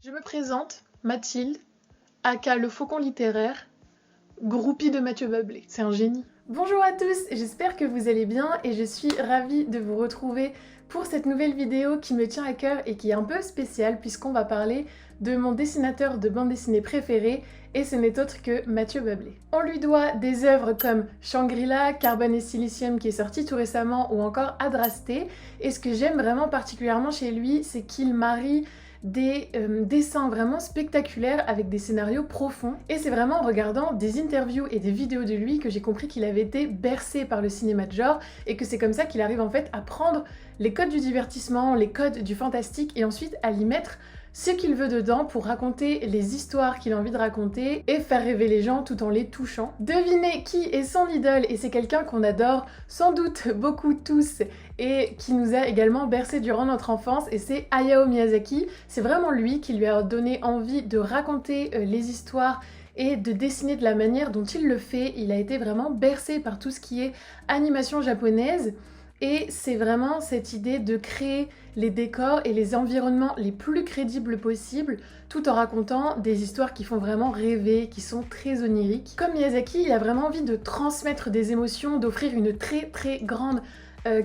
Je me présente, Mathilde, aka le Faucon littéraire, groupie de Mathieu Bablé. C'est un génie. Bonjour à tous, j'espère que vous allez bien et je suis ravie de vous retrouver pour cette nouvelle vidéo qui me tient à cœur et qui est un peu spéciale puisqu'on va parler de mon dessinateur de bande dessinée préféré et ce n'est autre que Mathieu Bablé. On lui doit des œuvres comme Shangri-La, Carbone et Silicium qui est sorti tout récemment ou encore Adrasté, et ce que j'aime vraiment particulièrement chez lui, c'est qu'il marie des dessins vraiment spectaculaires avec des scénarios profonds. Et c'est vraiment en regardant des interviews et des vidéos de lui que j'ai compris qu'il avait été bercé par le cinéma de genre et que c'est comme ça qu'il arrive en fait à prendre les codes du divertissement, les codes du fantastique et ensuite à y mettre ce qu'il veut dedans pour raconter les histoires qu'il a envie de raconter et faire rêver les gens tout en les touchant. Devinez qui est son idole, et c'est quelqu'un qu'on adore sans doute beaucoup tous et qui nous a également bercé durant notre enfance, et c'est Hayao Miyazaki. C'est vraiment lui qui lui a donné envie de raconter les histoires et de dessiner de la manière dont il le fait. Il a été vraiment bercé par tout ce qui est animation japonaise. Et c'est vraiment cette idée de créer les décors et les environnements les plus crédibles possibles, tout en racontant des histoires qui font vraiment rêver, qui sont très oniriques. Comme Miyazaki, il a vraiment envie de transmettre des émotions, d'offrir une très grande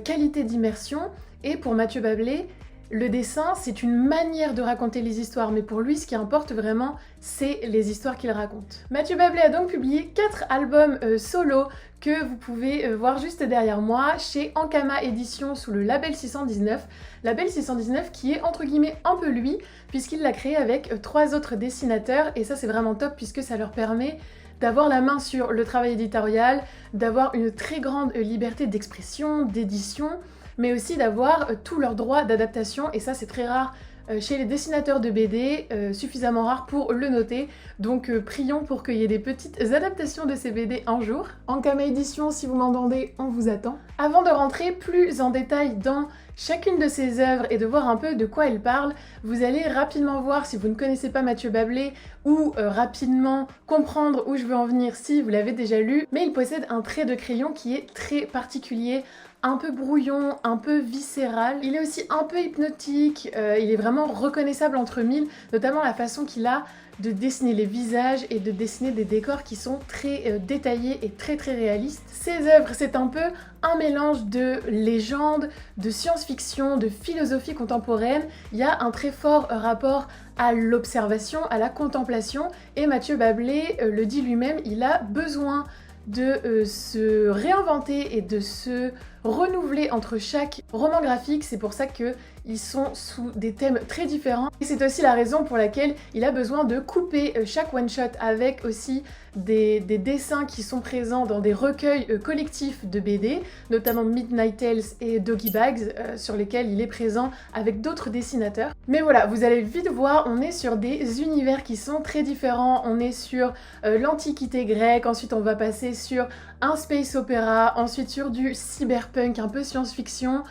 qualité d'immersion. Et pour Mathieu Bablé, le dessin, c'est une manière de raconter les histoires, mais pour lui, ce qui importe vraiment, c'est les histoires qu'il raconte. Mathieu Bablé a donc publié 4 albums solo que vous pouvez voir juste derrière moi, chez Ankama Éditions sous le label 619. Label 619 qui est entre guillemets un peu lui, puisqu'il l'a créé avec 3 autres dessinateurs, et ça c'est vraiment top puisque ça leur permet d'avoir la main sur le travail éditorial, d'avoir une très grande liberté d'expression, d'édition, mais aussi d'avoir tous leurs droits d'adaptation, et ça c'est très rare chez les dessinateurs de BD, suffisamment rare pour le noter, donc prions pour qu'il y ait des petites adaptations de ces BD un jour. Ankama Éditions, si vous m'entendez, on vous attend. Avant de rentrer plus en détail dans chacune de ces œuvres et de voir un peu de quoi elles parlent, vous allez rapidement voir si vous ne connaissez pas Mathieu Bablé ou rapidement comprendre où je veux en venir si vous l'avez déjà lu, mais il possède un trait de crayon qui est très particulier, un peu brouillon, un peu viscéral. Il est aussi un peu hypnotique, il est vraiment reconnaissable entre mille, notamment la façon qu'il a de dessiner les visages et de dessiner des décors qui sont très détaillés et très réalistes. Ses œuvres, c'est un peu un mélange de légende, de science-fiction, de philosophie contemporaine. Il y a un très fort rapport à l'observation, à la contemplation, et Mathieu Bablé le dit lui-même, il a besoin de se réinventer et de se renouveler entre chaque roman graphique. C'est pour ça qu'ils sont sous des thèmes très différents, et c'est aussi la raison pour laquelle il a besoin de couper chaque one-shot avec aussi des dessins qui sont présents dans des recueils collectifs de BD, notamment Midnight Tales et Doggy Bags, sur lesquels il est présent avec d'autres dessinateurs. Mais voilà, vous allez vite voir, on est sur des univers qui sont très différents. On est sur l'Antiquité grecque, ensuite on va passer sur un space opéra, ensuite sur du cyberpunk, un peu science-fiction.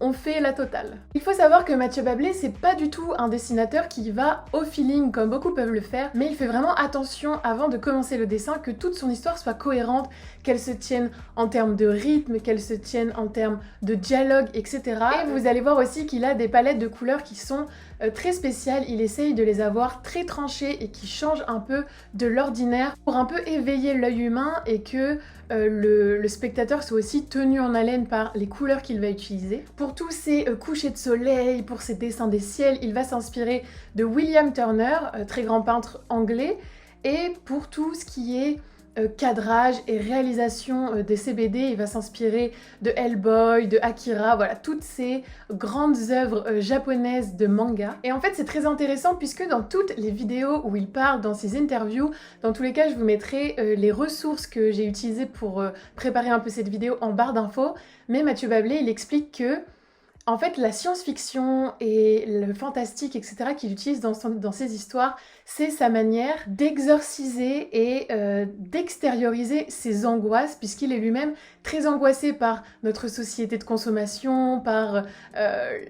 On fait la totale. Il faut savoir que Mathieu Bablé, c'est pas du tout un dessinateur qui va au feeling comme beaucoup peuvent le faire, mais il fait vraiment attention avant de commencer le dessin que toute son histoire soit cohérente, qu'elle se tienne en termes de rythme, qu'elle se tienne en termes de dialogue, etc. Et vous allez voir aussi qu'il a des palettes de couleurs qui sont très spéciales. Il essaye de les avoir très tranchées et qui changent un peu de l'ordinaire pour un peu éveiller l'œil humain et que le spectateur soit aussi tenu en haleine par les couleurs qu'il va utiliser. Pour tous ces couchers de soleil, pour ses dessins des ciels, il va s'inspirer de William Turner, très grand peintre anglais, et pour tout ce qui est cadrage et réalisation des CBD, il va s'inspirer de Hellboy, de Akira, voilà, toutes ces grandes œuvres japonaises de manga. Et en fait c'est très intéressant puisque dans toutes les vidéos où il parle, dans ses interviews, dans tous les cas je vous mettrai les ressources que j'ai utilisées pour préparer un peu cette vidéo en barre d'infos, mais Mathieu Bablé il explique que en fait, la science-fiction et le fantastique, etc., qu'il utilise dans ses histoires, c'est sa manière d'exorciser et d'extérioriser ses angoisses, puisqu'il est lui-même très angoissé par notre société de consommation, par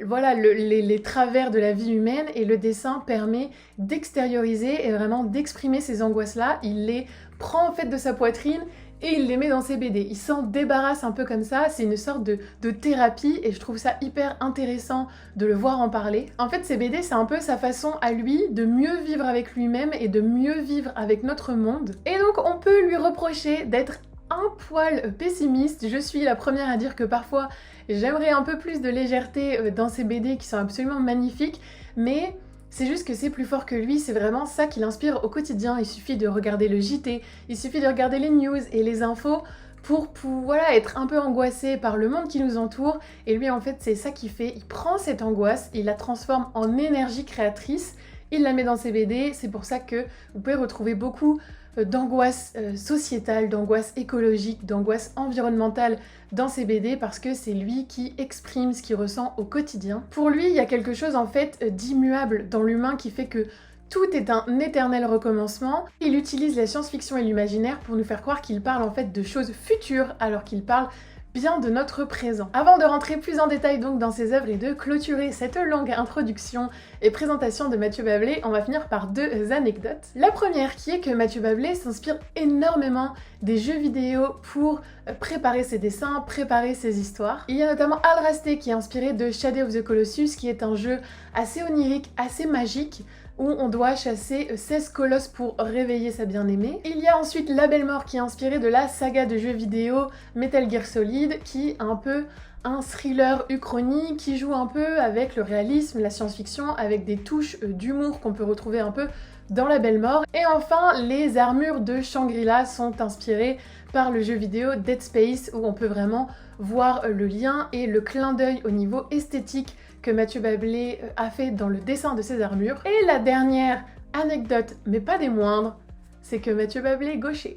voilà, les travers de la vie humaine, et le dessin permet d'extérioriser et vraiment d'exprimer ces angoisses-là. Il les prend en fait de sa poitrine et il les met dans ses BD. Il s'en débarrasse un peu comme ça, c'est une sorte de thérapie et je trouve ça hyper intéressant de le voir en parler. En fait, ces BD, c'est un peu sa façon à lui de mieux vivre avec lui-même et de mieux vivre avec notre monde. Et donc, on peut lui reprocher d'être un poil pessimiste. Je suis la première à dire que parfois, j'aimerais un peu plus de légèreté dans ces BD qui sont absolument magnifiques, mais c'est juste que c'est plus fort que lui, c'est vraiment ça qui l'inspire au quotidien. Il suffit de regarder le JT, il suffit de regarder les news et les infos pour voilà, être un peu angoissé par le monde qui nous entoure. Et lui, en fait, c'est ça qu'il fait. Il prend cette angoisse, il la transforme en énergie créatrice, il la met dans ses BD. C'est pour ça que vous pouvez retrouver beaucoup d'angoisse sociétale, d'angoisse écologique, d'angoisse environnementale dans ses BD parce que c'est lui qui exprime ce qu'il ressent au quotidien. Pour lui, il y a quelque chose en fait d'immuable dans l'humain qui fait que tout est un éternel recommencement. Il utilise la science-fiction et l'imaginaire pour nous faire croire qu'il parle en fait de choses futures alors qu'il parle bien de notre présent. Avant de rentrer plus en détail donc dans ses œuvres et de clôturer cette longue introduction et présentation de Mathieu Bablé, on va finir par deux anecdotes. La première qui est que Mathieu Bablé s'inspire énormément des jeux vidéo pour préparer ses dessins, préparer ses histoires. Il y a notamment Adrasté qui est inspiré de Shadow of the Colossus qui est un jeu assez onirique, assez magique, où on doit chasser 16 colosses pour réveiller sa bien-aimée. Il y a ensuite La Belle Mort qui est inspirée de la saga de jeux vidéo Metal Gear Solid, qui est un peu un thriller uchronie qui joue un peu avec le réalisme, la science-fiction, avec des touches d'humour qu'on peut retrouver un peu dans La Belle Mort. Et enfin, les armures de Shangri-La sont inspirées par le jeu vidéo Dead Space, où on peut vraiment voir le lien et le clin d'œil au niveau esthétique que Mathieu Bablé a fait dans le dessin de ses armures. Et la dernière anecdote, mais pas des moindres, c'est que Mathieu Bablé est gaucher.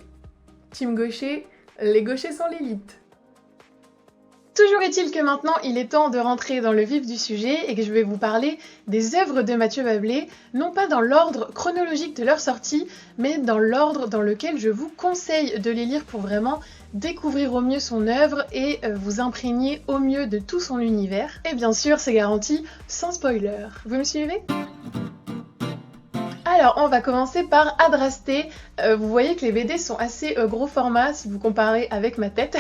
Team gaucher, les gauchers sont l'élite. Toujours est-il que maintenant, il est temps de rentrer dans le vif du sujet et que je vais vous parler des œuvres de Mathieu Bablé, non pas dans l'ordre chronologique de leur sortie, mais dans l'ordre dans lequel je vous conseille de les lire pour vraiment découvrir au mieux son œuvre et vous imprégner au mieux de tout son univers. Et bien sûr, c'est garanti sans spoiler. Vous me suivez ? Alors, on va commencer par Adrasté. Vous voyez que les BD sont assez gros format si vous comparez avec ma tête.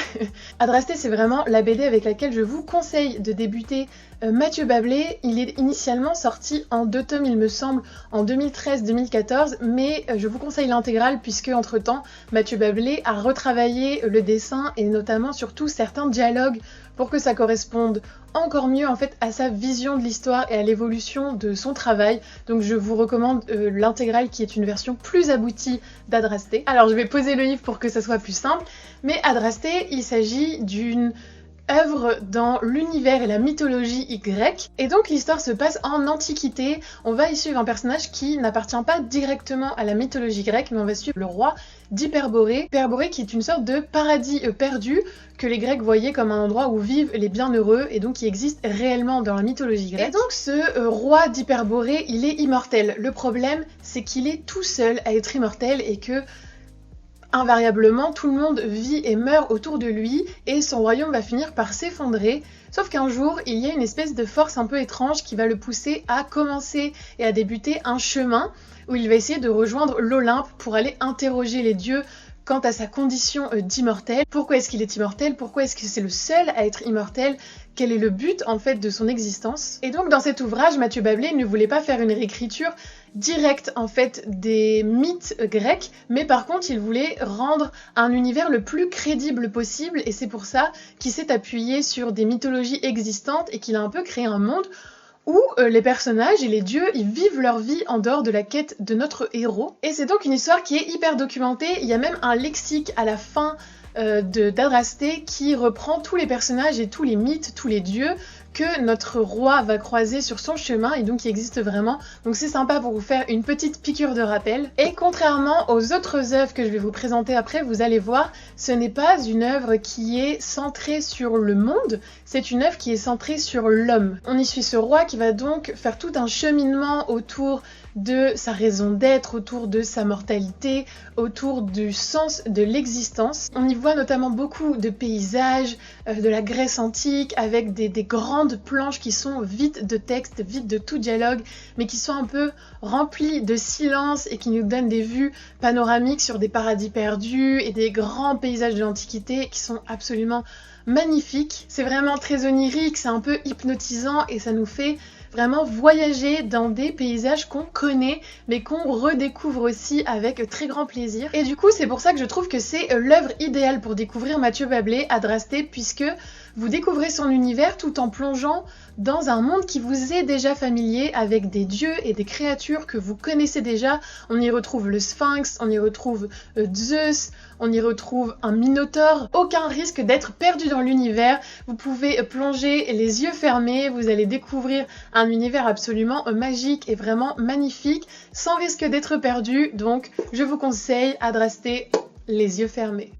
Adrasté, c'est vraiment la BD avec laquelle je vous conseille de débuter Mathieu Bablé. Il est initialement sorti en 2 tomes, il me semble, en 2013-2014, mais je vous conseille l'intégrale puisque, entre-temps, Mathieu Bablé a retravaillé le dessin et notamment surtout certains dialogues pour que ça corresponde encore mieux en fait à sa vision de l'histoire et à l'évolution de son travail. Donc je vous recommande l'intégrale qui est une version plus aboutie d'Adrasté. Alors je vais poser le livre pour que ça soit plus simple, mais Adrasté, il s'agit d'une œuvre dans l'univers et la mythologie grecque. Et donc l'histoire se passe en Antiquité. On va y suivre un personnage qui n'appartient pas directement à la mythologie grecque, mais on va suivre le roi d'Hyperborée. Hyperborée qui est une sorte de paradis perdu que les Grecs voyaient comme un endroit où vivent les bienheureux et donc qui existe réellement dans la mythologie grecque. Et donc ce roi d'Hyperborée, il est immortel. Le problème, c'est qu'il est tout seul à être immortel et que invariablement, tout le monde vit et meurt autour de lui et son royaume va finir par s'effondrer. Sauf qu'un jour, il y a une espèce de force un peu étrange qui va le pousser à commencer et à débuter un chemin où il va essayer de rejoindre l'Olympe pour aller interroger les dieux quant à sa condition d'immortel. Pourquoi est-ce qu'il est immortel? Pourquoi est-ce que c'est le seul à être immortel? Quel est le but en fait de son existence? Et donc dans cet ouvrage, Mathieu Bablé ne voulait pas faire une réécriture directe en fait des mythes grecs, mais par contre il voulait rendre un univers le plus crédible possible et c'est pour ça qu'il s'est appuyé sur des mythologies existantes et qu'il a un peu créé un monde où les personnages et les dieux, ils vivent leur vie en dehors de la quête de notre héros. Et c'est donc une histoire qui est hyper documentée, il y a même un lexique à la fin d'Adrasté qui reprend tous les personnages et tous les mythes, tous les dieux que notre roi va croiser sur son chemin et donc qui existent vraiment. Donc c'est sympa pour vous faire une petite piqûre de rappel. Et contrairement aux autres œuvres que je vais vous présenter après, vous allez voir, ce n'est pas une œuvre qui est centrée sur le monde, c'est une œuvre qui est centrée sur l'homme. On y suit ce roi qui va donc faire tout un cheminement autour de sa raison d'être, autour de sa mortalité, autour du sens de l'existence. On y voit notamment beaucoup de paysages, de la Grèce antique, avec des grandes planches qui sont vides de texte, vides de tout dialogue, mais qui sont un peu remplies de silence et qui nous donnent des vues panoramiques sur des paradis perdus et des grands paysages de l'Antiquité qui sont absolument magnifiques. C'est vraiment très onirique, c'est un peu hypnotisant et ça nous fait vraiment voyager dans des paysages qu'on connaît mais qu'on redécouvre aussi avec très grand plaisir. Et du coup c'est pour ça que je trouve que c'est l'œuvre idéale pour découvrir Mathieu Bablé, Adrasté, puisque vous découvrez son univers tout en plongeant dans un monde qui vous est déjà familier, avec des dieux et des créatures que vous connaissez déjà. On y retrouve le Sphinx, on y retrouve Zeus, on y retrouve un Minotaure. Aucun risque d'être perdu dans l'univers. Vous pouvez plonger les yeux fermés, vous allez découvrir un univers absolument magique et vraiment magnifique, sans risque d'être perdu. Donc je vous conseille Adrasté, les yeux fermés.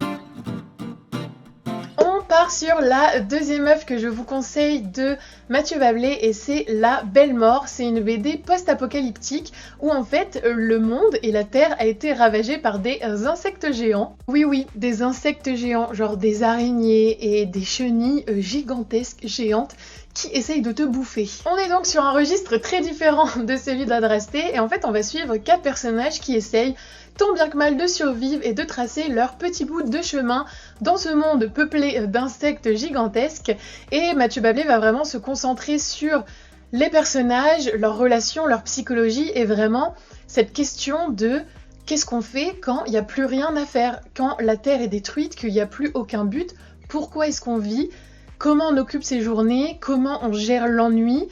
Sur la deuxième œuvre que je vous conseille de Mathieu Bablé et c'est La Belle Mort. C'est une BD post-apocalyptique où en fait le monde et la terre a été ravagé par des insectes géants. Oui, des insectes géants, genre des araignées et des chenilles gigantesques, géantes, qui essayent de te bouffer. On est donc sur un registre très différent de celui d'Adrasté et en fait on va suivre 4 personnages qui essayent tant bien que mal de survivre et de tracer leur petit bout de chemin dans ce monde peuplé d'insectes gigantesques. Et Mathieu Bablé va vraiment se concentrer sur les personnages, leurs relations, leur psychologie et vraiment cette question de qu'est-ce qu'on fait quand il n'y a plus rien à faire, quand la Terre est détruite, qu'il n'y a plus aucun but, pourquoi est-ce qu'on vit, comment on occupe ses journées, comment on gère l'ennui.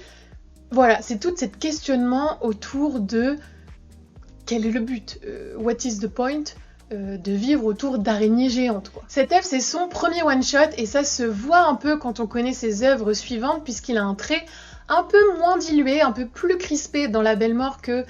Voilà, c'est tout cet questionnement autour de quel est le but, what is the point de vivre autour d'araignées géantes, quoi. Cette œuvre, c'est son premier one-shot et ça se voit un peu quand on connaît ses œuvres suivantes puisqu'il a un trait un peu moins dilué, un peu plus crispé dans La Belle Mort que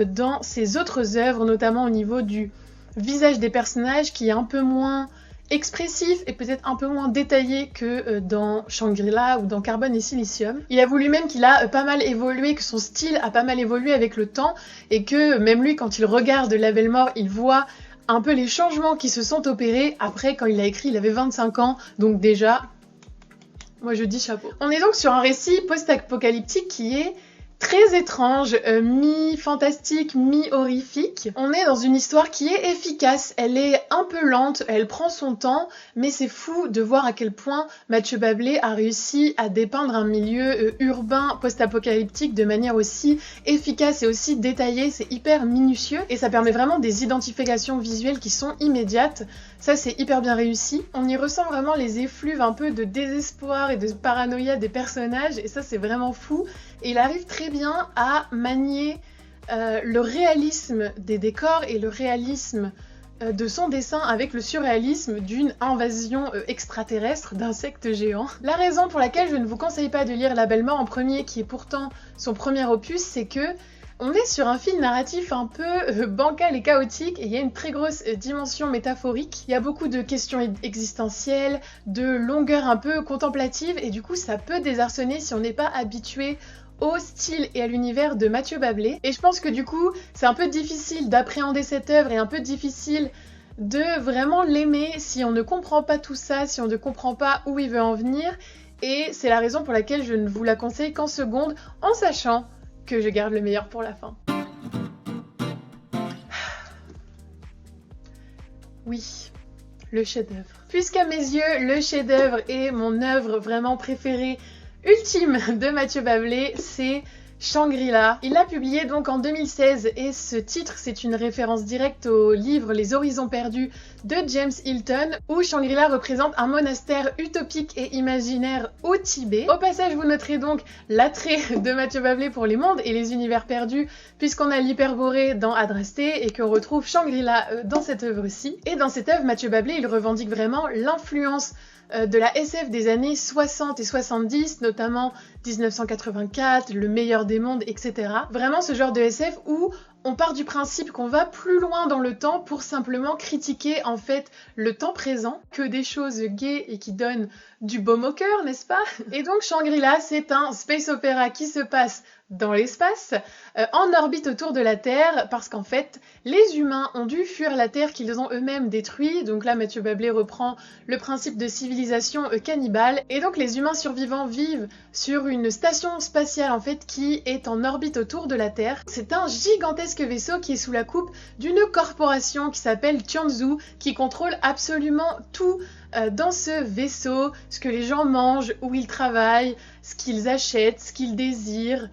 dans ses autres œuvres, notamment au niveau du visage des personnages qui est un peu moins expressif et peut-être un peu moins détaillé que dans Shangri-La ou dans Carbone et Silicium. Il avoue lui-même qu'il a pas mal évolué, que son style a pas mal évolué avec le temps et que même lui, quand il regarde La Belle Mort, il voit un peu les changements qui se sont opérés. Après, quand il a écrit, il avait 25 ans, donc déjà, moi je dis chapeau. On est donc sur un récit post-apocalyptique qui est très étrange, mi-fantastique, mi-horrifique. On est dans une histoire qui est efficace, elle est un peu lente, elle prend son temps, mais c'est fou de voir à quel point Mathieu Bablé a réussi à dépeindre un milieu urbain post-apocalyptique de manière aussi efficace et aussi détaillée, c'est hyper minutieux et ça permet vraiment des identifications visuelles qui sont immédiates. Ça c'est hyper bien réussi. On y ressent vraiment les effluves un peu de désespoir et de paranoïa des personnages et ça c'est vraiment fou. Et il arrive très bien à manier le réalisme des décors et le réalisme de son dessin avec le surréalisme d'une invasion extraterrestre d'insectes géants. La raison pour laquelle je ne vous conseille pas de lire La Belle Mort en premier, qui est pourtant son premier opus, c'est que on est sur un fil narratif un peu bancal et chaotique et il y a une très grosse dimension métaphorique. Il y a beaucoup de questions existentielles, de longueur un peu contemplative et du coup ça peut désarçonner si on n'est pas habitué au style et à l'univers de Mathieu Bablé. Et je pense que du coup c'est un peu difficile d'appréhender cette œuvre et un peu difficile de vraiment l'aimer si on ne comprend pas tout ça, si on ne comprend pas où il veut en venir. Et c'est la raison pour laquelle je ne vous la conseille qu'en seconde, en sachant que je garde le meilleur pour la fin. Oui, le chef-d'œuvre. Puisqu'à mes yeux, le chef-d'œuvre est mon œuvre vraiment préférée, ultime de Mathieu Bablé, c'est Shangri-La. Il l'a publié donc en 2016 et ce titre c'est une référence directe au livre Les Horizons Perdus de James Hilton où Shangri-La représente un monastère utopique et imaginaire au Tibet. Au passage vous noterez donc l'attrait de Mathieu Bablé pour les mondes et les univers perdus puisqu'on a l'hyperborée dans Adrasté et qu'on retrouve Shangri-La dans cette œuvre-ci. Et dans cette œuvre Mathieu Bablé il revendique vraiment l'influence de la SF des années 60 et 70, notamment 1984, Le Meilleur des Mondes, etc. Vraiment ce genre de SF où on part du principe qu'on va plus loin dans le temps pour simplement critiquer en fait le temps présent, que des choses gaies et qui donnent du baume au cœur, n'est-ce pas? Et donc Shangri-La, c'est un space opéra qui se passe dans l'espace, en orbite autour de la Terre, parce qu'en fait, les humains ont dû fuir la Terre qu'ils ont eux-mêmes détruite. Donc là, Mathieu Bablé reprend le principe de civilisation cannibale. Et donc les humains survivants vivent sur une station spatiale en fait qui est en orbite autour de la Terre. C'est un gigantesque vaisseau qui est sous la coupe d'une corporation qui s'appelle Tianzhu, qui contrôle absolument tout dans ce vaisseau, ce que les gens mangent, où ils travaillent, ce qu'ils achètent, ce qu'ils désirent,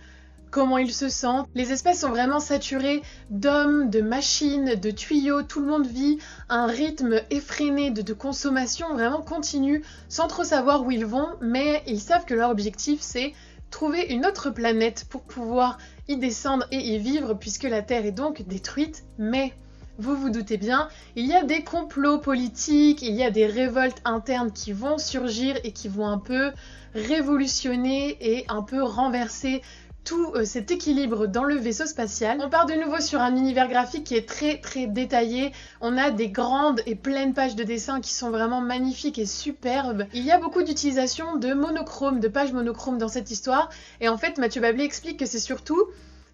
comment ils se sentent. Les espaces sont vraiment saturés d'hommes, de machines, de tuyaux. Tout le monde vit un rythme effréné de consommation vraiment continue, sans trop savoir où ils vont, mais ils savent que leur objectif c'est trouver une autre planète pour pouvoir y descendre et y vivre, puisque la Terre est donc détruite. Mais vous vous doutez bien, il y a des complots politiques, il y a des révoltes internes qui vont surgir et qui vont un peu révolutionner et un peu renverser tout cet équilibre dans le vaisseau spatial. On part de nouveau sur un univers graphique qui est très détaillé. On a des grandes et pleines pages de dessins qui sont vraiment magnifiques et superbes. Il y a beaucoup d'utilisation de monochrome, de pages monochromes dans cette histoire. Et en fait, Mathieu Bablé explique que c'est surtout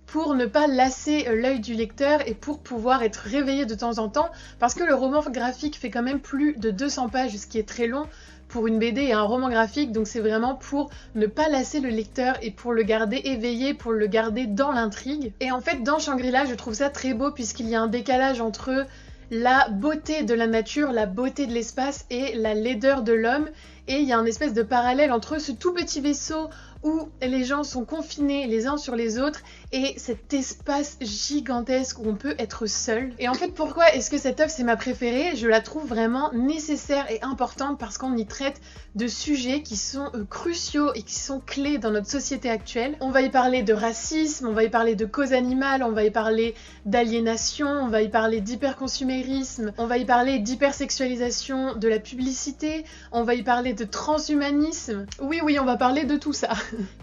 pour ne pas lasser l'œil du lecteur et pour pouvoir être réveillé de temps en temps, parce que le roman graphique fait quand même plus de 200 pages, ce qui est très long pour une BD et un roman graphique, donc c'est vraiment pour ne pas lasser le lecteur et pour le garder éveillé, pour le garder dans l'intrigue. Et en fait, dans Shangri-La, je trouve ça très beau puisqu'il y a un décalage entre la beauté de la nature, la beauté de l'espace et la laideur de l'homme, et il y a un espèce de parallèle entre ce tout petit vaisseau où les gens sont confinés les uns sur les autres et cet espace gigantesque où on peut être seul. Et en fait, pourquoi est-ce que cette œuvre c'est ma préférée? Je la trouve vraiment nécessaire et importante parce qu'on y traite de sujets qui sont cruciaux et qui sont clés dans notre société actuelle. On va y parler de racisme, on va y parler de cause animale, on va y parler d'aliénation, on va y parler d'hyperconsumérisme, on va y parler d'hypersexualisation de la publicité, on va y parler de transhumanisme. Oui, on va parler de tout ça.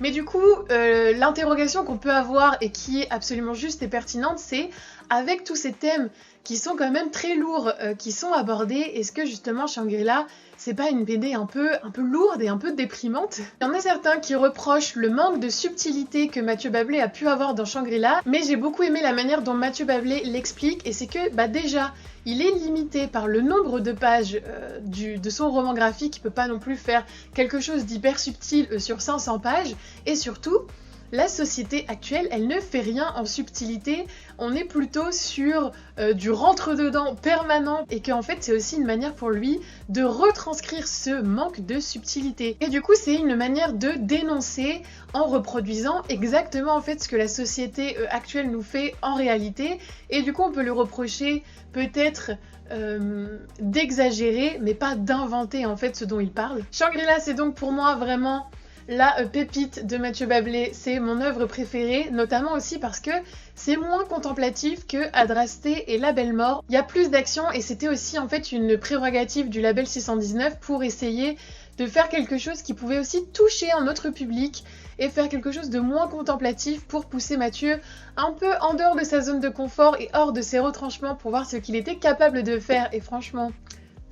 Mais du coup, l'interrogation qu'on peut avoir et qui est absolument juste et pertinente, c'est avec tous ces thèmes qui sont quand même très lourds, qui sont abordés, est-ce que justement Shangri-La, c'est pas une BD un peu lourde et un peu déprimante? Il y en a certains qui reprochent le manque de subtilité que Mathieu Bablé a pu avoir dans Shangri-La, mais j'ai beaucoup aimé la manière dont Mathieu Bablé l'explique, et c'est que déjà, il est limité par le nombre de pages de son roman graphique, il peut pas non plus faire quelque chose d'hyper subtil sur 500 pages, et surtout, la société actuelle, elle ne fait rien en subtilité, on est plutôt sur du rentre-dedans permanent et qu'en fait c'est aussi une manière pour lui de retranscrire ce manque de subtilité. Et du coup c'est une manière de dénoncer en reproduisant exactement en fait ce que la société actuelle nous fait en réalité, et du coup on peut lui reprocher peut-être d'exagérer mais pas d'inventer en fait ce dont il parle. Shangri-La c'est donc pour moi vraiment la pépite de Mathieu Bablé, c'est mon œuvre préférée, notamment aussi parce que c'est moins contemplatif que Adrasté et La Belle Mort. Il y a plus d'action et c'était aussi en fait une prérogative du label 619 pour essayer de faire quelque chose qui pouvait aussi toucher un autre public et faire quelque chose de moins contemplatif pour pousser Mathieu un peu en dehors de sa zone de confort et hors de ses retranchements pour voir ce qu'il était capable de faire, et franchement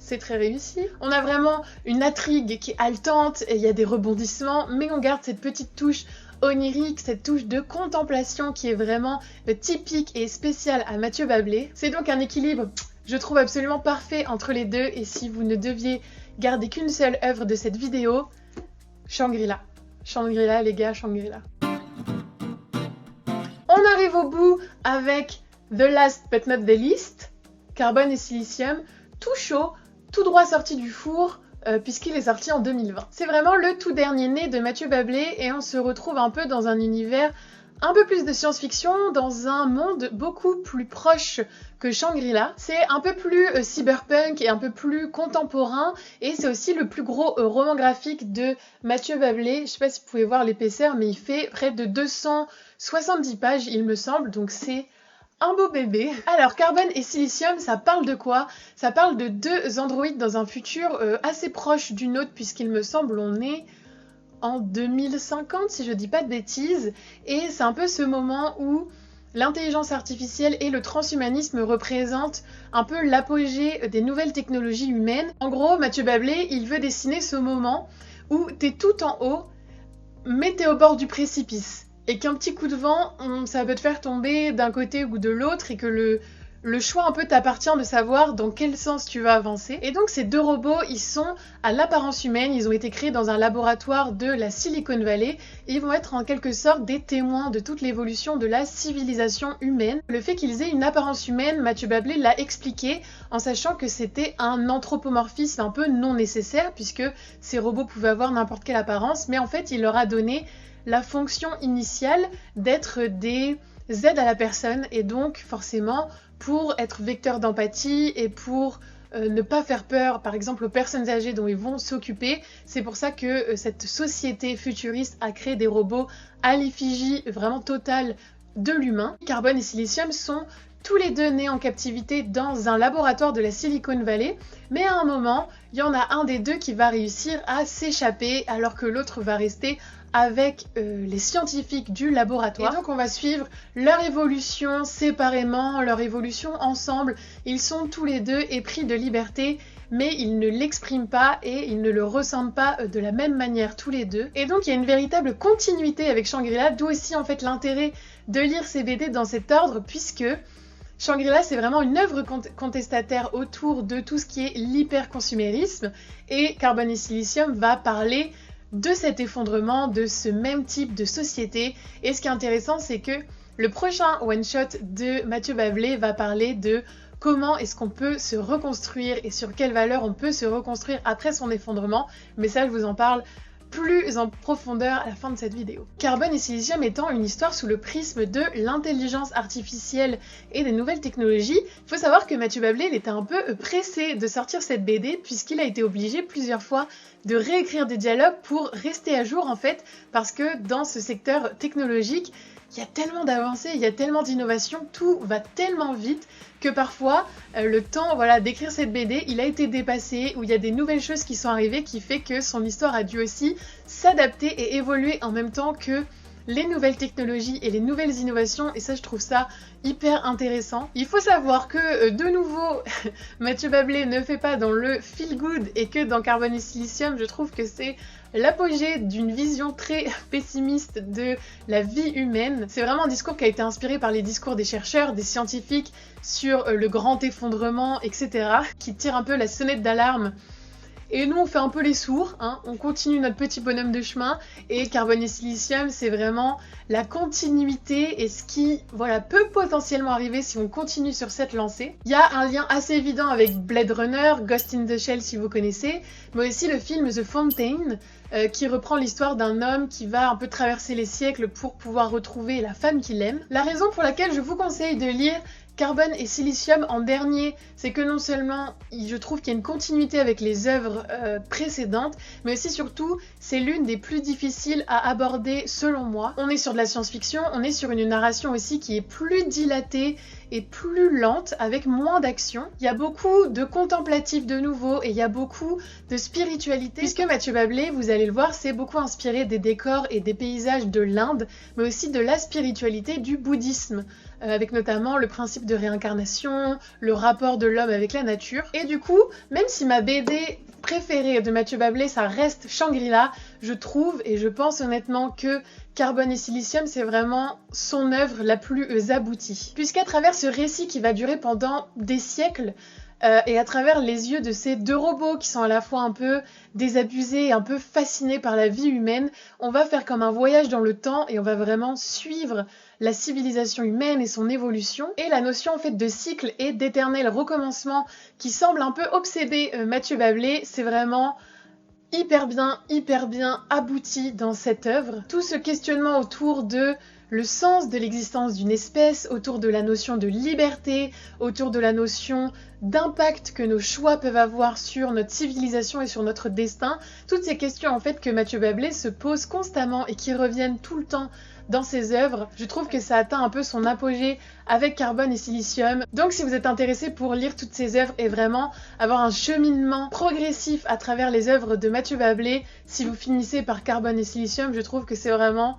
c'est très réussi. On a vraiment une intrigue qui est haletante et il y a des rebondissements, mais on garde cette petite touche onirique, cette touche de contemplation qui est vraiment typique et spéciale à Mathieu Bablé. C'est donc un équilibre, je trouve, absolument parfait entre les deux, et si vous ne deviez garder qu'une seule œuvre de cette vidéo, Shangri-La. Shangri-La les gars, Shangri-La. On arrive au bout avec The Last But Not The Least, Carbone et Silicium, tout chaud, tout droit sorti du four, puisqu'il est sorti en 2020. C'est vraiment le tout dernier né de Mathieu Bablé et on se retrouve un peu dans un univers un peu plus de science-fiction, dans un monde beaucoup plus proche que Shangri-La. C'est un peu plus cyberpunk et un peu plus contemporain, et c'est aussi le plus gros roman graphique de Mathieu Bablé. Je sais pas si vous pouvez voir l'épaisseur, mais il fait près de 270 pages il me semble, donc c'est un beau bébé. Alors, Carbone et Silicium, ça parle de quoi? Ça parle de deux androïdes dans un futur assez proche du nôtre, puisqu'il me semble on est en 2050, si je dis pas de bêtises. Et c'est un peu ce moment où l'intelligence artificielle et le transhumanisme représentent un peu l'apogée des nouvelles technologies humaines. En gros, Mathieu Bablé, il veut dessiner ce moment où t'es tout en haut, mais t'es au bord du précipice. et qu'un petit coup de vent, ça peut te faire tomber d'un côté ou de l'autre et que le choix un peu t'appartient de savoir dans quel sens tu vas avancer. Et donc ces deux robots, ils sont à l'apparence humaine, ils ont été créés dans un laboratoire de la Silicon Valley et ils vont être en quelque sorte des témoins de toute l'évolution de la civilisation humaine. Le fait qu'ils aient une apparence humaine, Mathieu Bablé l'a expliqué en sachant que c'était un anthropomorphisme un peu non nécessaire puisque ces robots pouvaient avoir n'importe quelle apparence, mais en fait il leur a donné la fonction initiale d'être des aides à la personne et donc forcément pour être vecteur d'empathie et pour ne pas faire peur par exemple aux personnes âgées dont ils vont s'occuper. C'est pour ça que cette société futuriste a créé des robots à l'effigie vraiment totale de l'humain. Carbone et Silicium sont tous les deux nés en captivité dans un laboratoire de la Silicon Valley, mais à un moment, il y en a un des deux qui va réussir à s'échapper alors que l'autre va rester avec les scientifiques du laboratoire. Et donc on va suivre leur évolution séparément, leur évolution ensemble. Ils sont tous les deux épris de liberté, mais ils ne l'expriment pas et ils ne le ressentent pas de la même manière tous les deux. Et donc il y a une véritable continuité avec Shangri-La, d'où aussi en fait l'intérêt de lire ces BD dans cet ordre, puisque Shangri-La, c'est vraiment une œuvre contestataire autour de tout ce qui est l'hyperconsumérisme, et Carbone et Silicium va parler de cet effondrement, de ce même type de société. Et ce qui est intéressant, c'est que le prochain one-shot de Mathieu Bablé va parler de comment est-ce qu'on peut se reconstruire et sur quelle valeur on peut se reconstruire après son effondrement. Mais ça, je vous en parle plus en profondeur à la fin de cette vidéo. Carbone et Silicium étant une histoire sous le prisme de l'intelligence artificielle et des nouvelles technologies, il faut savoir que Mathieu Bablé il était un peu pressé de sortir cette BD puisqu'il a été obligé plusieurs fois de réécrire des dialogues pour rester à jour en fait, parce que dans ce secteur technologique, il y a tellement d'avancées, il y a tellement d'innovations, tout va tellement vite que parfois le temps d'écrire cette BD, il a été dépassé, ou il y a des nouvelles choses qui sont arrivées qui fait que son histoire a dû aussi s'adapter et évoluer en même temps que les nouvelles technologies et les nouvelles innovations, et ça je trouve ça hyper intéressant. Il faut savoir que de nouveau Mathieu Bablé ne fait pas dans le feel good et que dans Carbone et Silicium je trouve que c'est l'apogée d'une vision très pessimiste de la vie humaine. C'est vraiment un discours qui a été inspiré par les discours des chercheurs, des scientifiques sur le grand effondrement, etc. qui tire un peu la sonnette d'alarme. Et nous on fait un peu les sourds, hein, on continue notre petit bonhomme de chemin, et Carbone et Silicium c'est vraiment la continuité et ce qui peut potentiellement arriver si on continue sur cette lancée. Il y a un lien assez évident avec Blade Runner, Ghost in the Shell si vous connaissez, mais aussi le film The Fountain qui reprend l'histoire d'un homme qui va un peu traverser les siècles pour pouvoir retrouver la femme qu'il aime. La raison pour laquelle je vous conseille de lire Carbone et Silicium en dernier, c'est que non seulement je trouve qu'il y a une continuité avec les œuvres précédentes, mais aussi surtout c'est l'une des plus difficiles à aborder selon moi. On est sur de la science-fiction, on est sur une narration aussi qui est plus dilatée et plus lente, avec moins d'action. Il y a beaucoup de contemplatif de nouveau et il y a beaucoup de spiritualité, puisque Mathieu Bablé, vous allez le voir, c'est beaucoup inspiré des décors et des paysages de l'Inde, mais aussi de la spiritualité du bouddhisme, avec notamment le principe de réincarnation, le rapport de l'homme avec la nature. Et du coup, même si ma BD préférée de Mathieu Bablé, ça reste Shangri-La, je trouve et je pense honnêtement que Carbone et Silicium, c'est vraiment son œuvre la plus aboutie. Puisqu'à travers ce récit qui va durer pendant des siècles, et à travers les yeux de ces deux robots qui sont à la fois un peu désabusés et un peu fascinés par la vie humaine, on va faire comme un voyage dans le temps et on va vraiment suivre la civilisation humaine et son évolution. Et la notion en fait de cycle et d'éternel recommencement qui semble un peu obséder Mathieu Bablé, c'est vraiment hyper bien abouti dans cette œuvre. Tout ce questionnement autour de le sens de l'existence d'une espèce, autour de la notion de liberté, autour de la notion d'impact que nos choix peuvent avoir sur notre civilisation et sur notre destin, toutes ces questions en fait que Mathieu Bablé se pose constamment et qui reviennent tout le temps dans ses œuvres. Je trouve que ça atteint un peu son apogée avec Carbone et Silicium. Donc si vous êtes intéressé pour lire toutes ces œuvres et vraiment avoir un cheminement progressif à travers les œuvres de Mathieu Bablé, si vous finissez par Carbone et Silicium, je trouve que c'est vraiment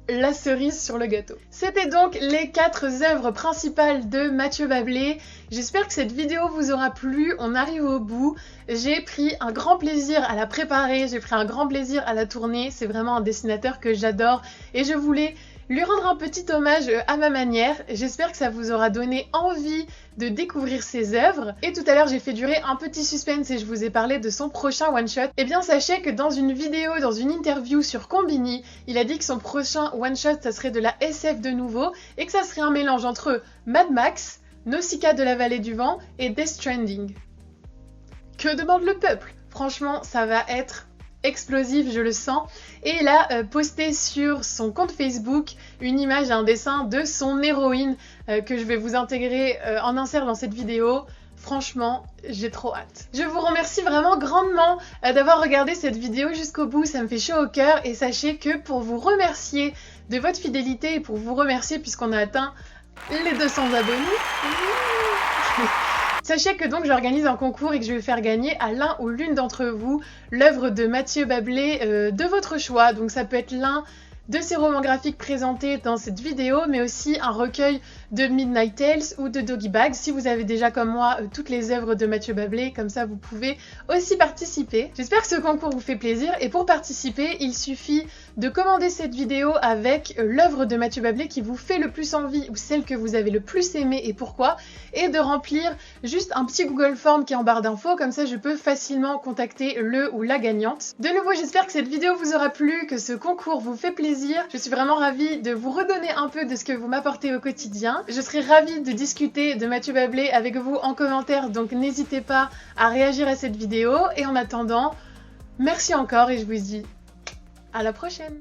la cerise sur le gâteau. C'était donc les 4 œuvres principales de Mathieu Bablé. J'espère que cette vidéo vous aura plu, on arrive au bout. J'ai pris un grand plaisir à la préparer, j'ai pris un grand plaisir à la tourner. C'est vraiment un dessinateur que j'adore et je voulais lui rendre un petit hommage à ma manière. J'espère que ça vous aura donné envie de découvrir ses œuvres. Et tout à l'heure, j'ai fait durer un petit suspense et je vous ai parlé de son prochain one-shot. Eh bien, sachez que dans une vidéo, dans une interview sur Konbini, il a dit que son prochain one-shot, ça serait de la SF de nouveau et que ça serait un mélange entre Mad Max, Nausicaa de la vallée du vent et Death Stranding. Que demande le peuple? Franchement, ça va être explosif, je le sens. Et il a posté sur son compte Facebook une image et un dessin de son héroïne que je vais vous intégrer en insert dans cette vidéo. Franchement, j'ai trop hâte. Je vous remercie vraiment grandement d'avoir regardé cette vidéo jusqu'au bout, ça me fait chaud au cœur. Et sachez que pour vous remercier de votre fidélité et pour vous remercier puisqu'on a atteint les 200 abonnés, sachez que donc j'organise un concours et que je vais faire gagner à l'un ou l'une d'entre vous l'œuvre de Mathieu Bablé de votre choix. Donc ça peut être l'un de ses romans graphiques présentés dans cette vidéo, mais aussi un recueil de Midnight Tales ou de Doggy Bags. Si vous avez déjà comme moi toutes les œuvres de Mathieu Bablé, comme ça vous pouvez aussi participer. J'espère que ce concours vous fait plaisir et pour participer, il suffit de commander cette vidéo avec l'œuvre de Mathieu Bablé qui vous fait le plus envie ou celle que vous avez le plus aimée et pourquoi, et de remplir juste un petit Google Form qui est en barre d'infos, comme ça je peux facilement contacter le ou la gagnante. De nouveau, j'espère que cette vidéo vous aura plu, que ce concours vous fait plaisir. Je suis vraiment ravie de vous redonner un peu de ce que vous m'apportez au quotidien. Je serai ravie de discuter de Mathieu Bablé avec vous en commentaire, donc n'hésitez pas à réagir à cette vidéo. Et en attendant, merci encore et je vous dis à la prochaine!